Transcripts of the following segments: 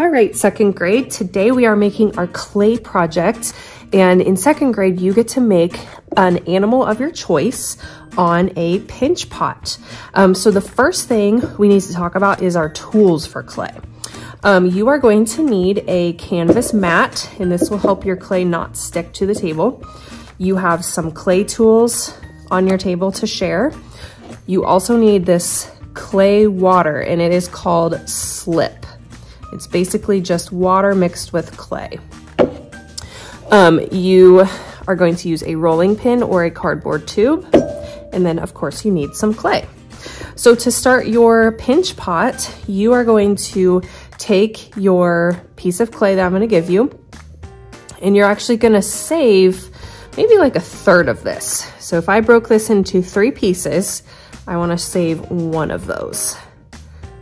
All right, second grade, today we are making our clay project. And in second grade, you get to make an animal of your choice on a pinch pot. So the first thing we need to talk about is our tools for clay. You are going to need a canvas mat, and this will help your clay not stick to the table. You have some clay tools on your table to share. You also need this clay water, and it is called slip. It's basically just water mixed with clay. You are going to use a rolling pin or a cardboard tube. And then of course you need some clay. So to start your pinch pot, you are going to take your piece of clay that I'm going to give you, and you're actually going to save maybe like a third of this. So if I broke this into 3 pieces, I want to save 1 of those.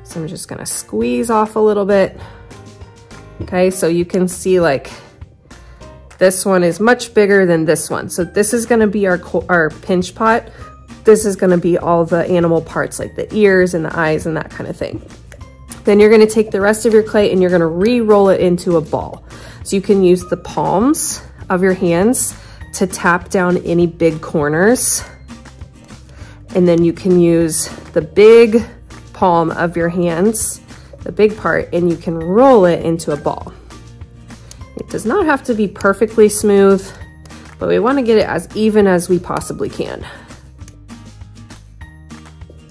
So I'm just going to squeeze off a little bit. Okay, so you can see like this one is much bigger than this one. So this is going to be our pinch pot. This is going to be all the animal parts like the ears and the eyes and that kind of thing. Then you're going to take the rest of your clay and you're going to re-roll it into a ball. So you can use the palms of your hands to tap down any big corners. And then you can use the big palm of your hands, the big part, and you can roll it into a ball. It does not have to be perfectly smooth, but we want to get it as even as we possibly can.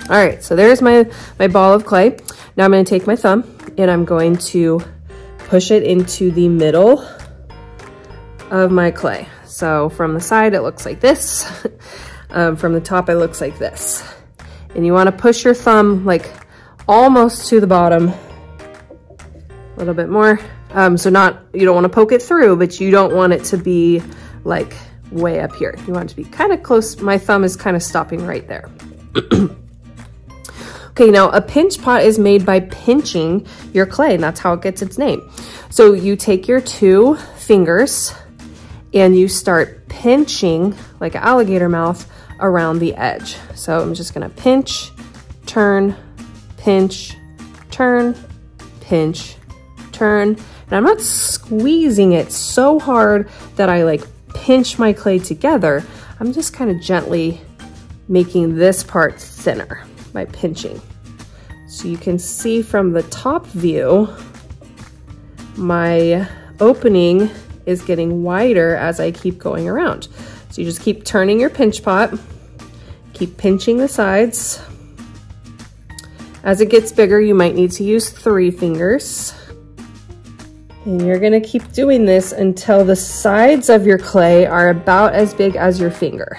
All right, so there's my ball of clay. Now I'm going to take my thumb and I'm going to push it into the middle of my clay. So from the side, it looks like this. From the top, it looks like this. And you want to push your thumb like almost to the bottom, a little bit more. So you don't want to poke it through, but you don't want it to be like way up here. You want it to be kind of close. My thumb is kind of stopping right there. Okay, now a pinch pot is made by pinching your clay, and that's how it gets its name. So you take your 2 fingers and you start pinching like an alligator mouth around the edge. So I'm just gonna pinch, turn, pinch, turn, pinch, turn. And I'm not squeezing it so hard that I like pinch my clay together. I'm just kind of gently making this part thinner by pinching. So you can see from the top view, my opening is getting wider as I keep going around. So you just keep turning your pinch pot, keep pinching the sides. As it gets bigger, you might need to use 3 fingers. And you're gonna keep doing this until the sides of your clay are about as big as your finger.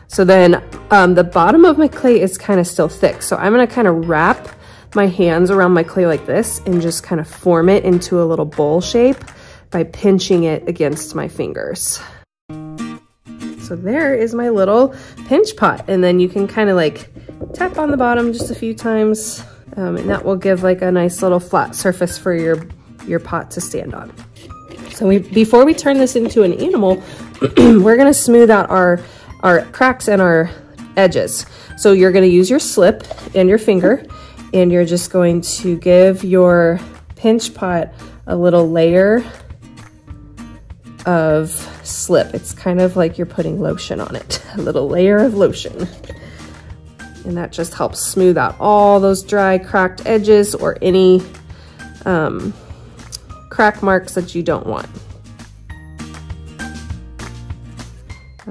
So then the bottom of my clay is kind of still thick. So I'm gonna kind of wrap my hands around my clay like this and just kind of form it into a little bowl shape by pinching it against my fingers. So there is my little pinch pot. And then you can kind of like tap on the bottom just a few times. And that will give like a nice little flat surface for your pot to stand on. So before we turn this into an animal, we're gonna smooth out our cracks and our edges. So you're gonna use your slip and your finger, and you're just going to give your pinch pot a little layer of slip. It's kind of like you're putting lotion on it, a little layer of lotion. And that just helps smooth out all those dry, cracked edges or any crack marks that you don't want.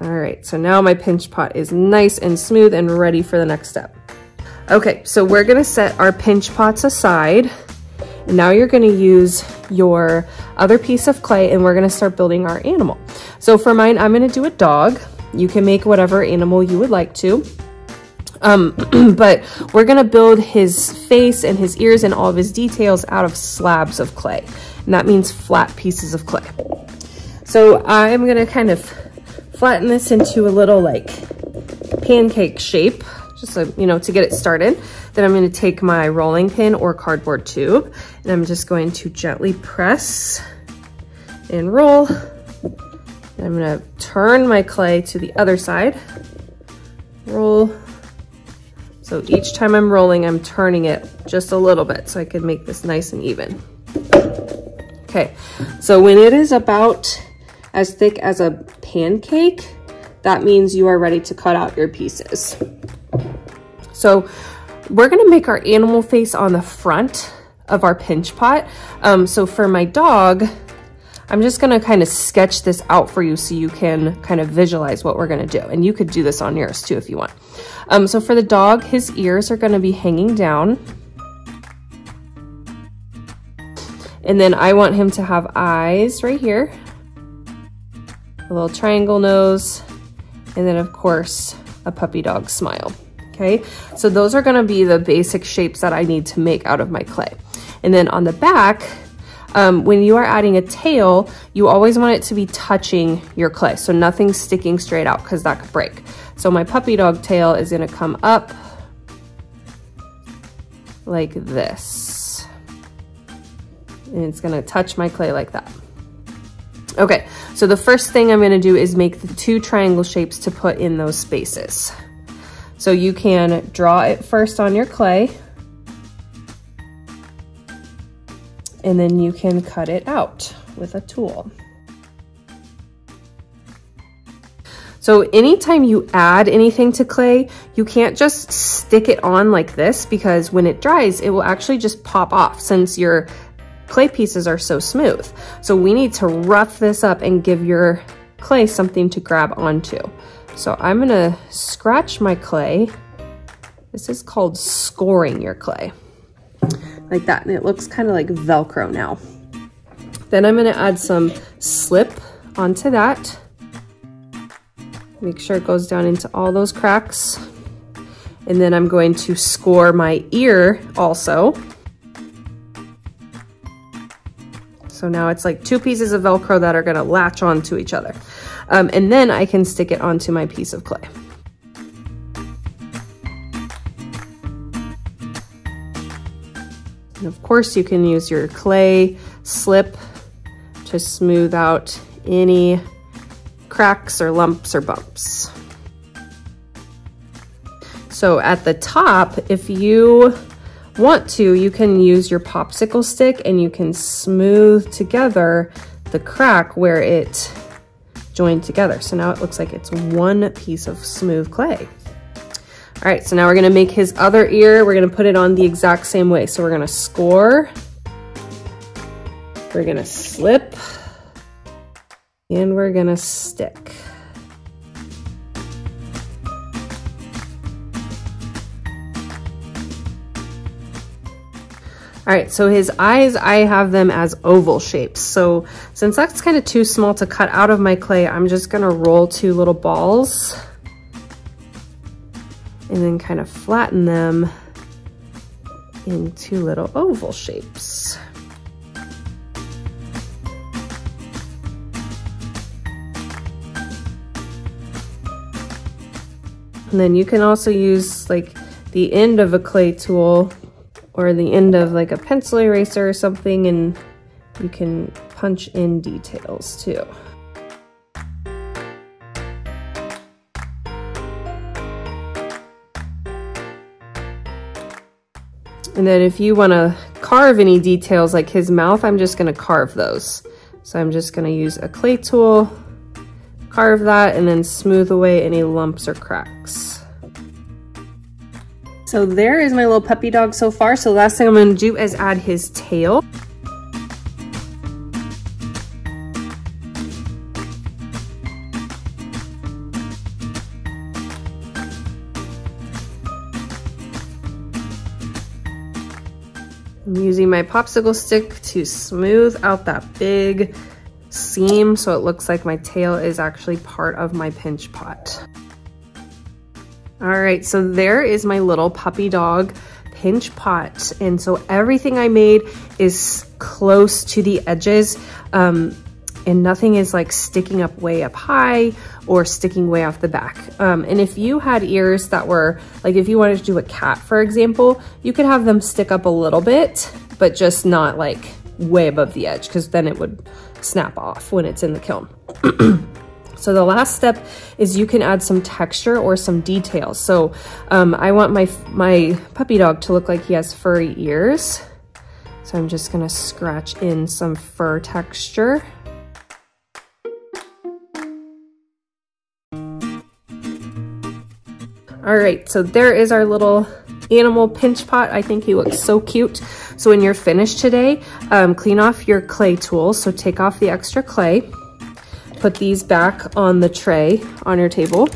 All right, so now my pinch pot is nice and smooth and ready for the next step. Okay, so we're gonna set our pinch pots aside. And now you're gonna use your other piece of clay and we're gonna start building our animal. So for mine, I'm gonna do a dog. You can make whatever animal you would like to. But we're gonna build his face and his ears and all of his details out of slabs of clay. And that means flat pieces of clay. So I'm gonna kind of flatten this into a little like pancake shape, just so, you know, to get it started. Then I'm gonna take my rolling pin or cardboard tube and I'm just going to gently press and roll. And I'm gonna turn my clay to the other side, roll. So each time I'm rolling, I'm turning it just a little bit so I can make this nice and even. Okay, so when it is about as thick as a pancake, that means you are ready to cut out your pieces. So we're gonna make our animal face on the front of our pinch pot. So for my dog, I'm just gonna kind of sketch this out for you so you can kind of visualize what we're gonna do. And you could do this on yours too if you want. So for the dog, his ears are gonna be hanging down. And then I want him to have eyes right here, a little triangle nose, and then of course, a puppy dog smile, okay? So those are gonna be the basic shapes that I need to make out of my clay. And then on the back, when you are adding a tail, you always want it to be touching your clay. So nothing sticking straight out because that could break. So my puppy dog tail is gonna come up like this. And it's gonna touch my clay like that. Okay, so the first thing I'm gonna do is make the 2 triangle shapes to put in those spaces. So you can draw it first on your clay, and then you can cut it out with a tool. So anytime you add anything to clay, you can't just stick it on like this, because when it dries, it will actually just pop off since your clay pieces are so smooth. So we need to rough this up and give your clay something to grab onto. So I'm gonna scratch my clay. This is called scoring your clay, like that. And it looks kind of like Velcro now. Then I'm gonna add some slip onto that. Make sure it goes down into all those cracks. And then I'm going to score my ear also. So now it's like 2 pieces of Velcro that are gonna latch onto each other. And then I can stick it onto my piece of clay. And of course you can use your clay slip to smooth out any cracks or lumps or bumps. So at the top, if you want to, you can use your popsicle stick and you can smooth together the crack where it joined together. So now it looks like it's 1 piece of smooth clay. All right, so now we're gonna make his other ear. We're gonna put it on the exact same way. So we're gonna score, we're gonna slip, and we're gonna stick. All right, so his eyes, I have them as oval shapes. So since that's kind of too small to cut out of my clay, I'm just gonna roll 2 little balls and then kind of flatten them into little oval shapes. And then you can also use like the end of a clay tool or the end of like a pencil eraser or something, and you can punch in details too. And then if you want to carve any details like his mouth, I'm just going to carve those. So I'm just going to use a clay tool, carve that, and then smooth away any lumps or cracks. So there is my little puppy dog so far. So last thing I'm gonna do is add his tail. I'm using my popsicle stick to smooth out that big seam so it looks like my tail is actually part of my pinch pot. All right, so there is my little puppy dog pinch pot. And so everything I made is close to the edges, and nothing is like sticking up way up high or sticking way off the back. And if you had ears that were, like if you wanted to do a cat, for example, you could have them stick up a little bit, but just not like way above the edge, because then it would snap off when it's in the kiln. So the last step is you can add some texture or some details. So I want my puppy dog to look like he has furry ears. So I'm just gonna scratch in some fur texture. All right, so there is our little animal pinch pot. I think he looks so cute. So when you're finished today, clean off your clay tools. So take off the extra clay. Put these back on the tray on your table.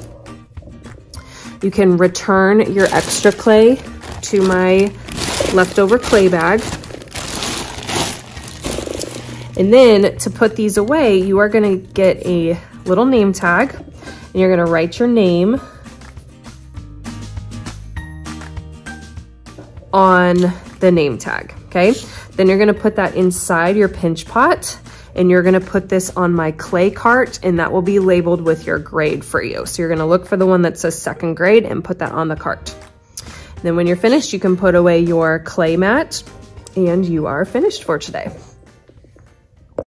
You can return your extra clay to my leftover clay bag. And then to put these away, you are gonna get a little name tag and you're gonna write your name on the name tag, okay? Then you're gonna put that inside your pinch pot and you're gonna put this on my clay cart and that will be labeled with your grade for you. So you're gonna look for the one that says 2nd grade and put that on the cart. And then when you're finished, you can put away your clay mat and you are finished for today.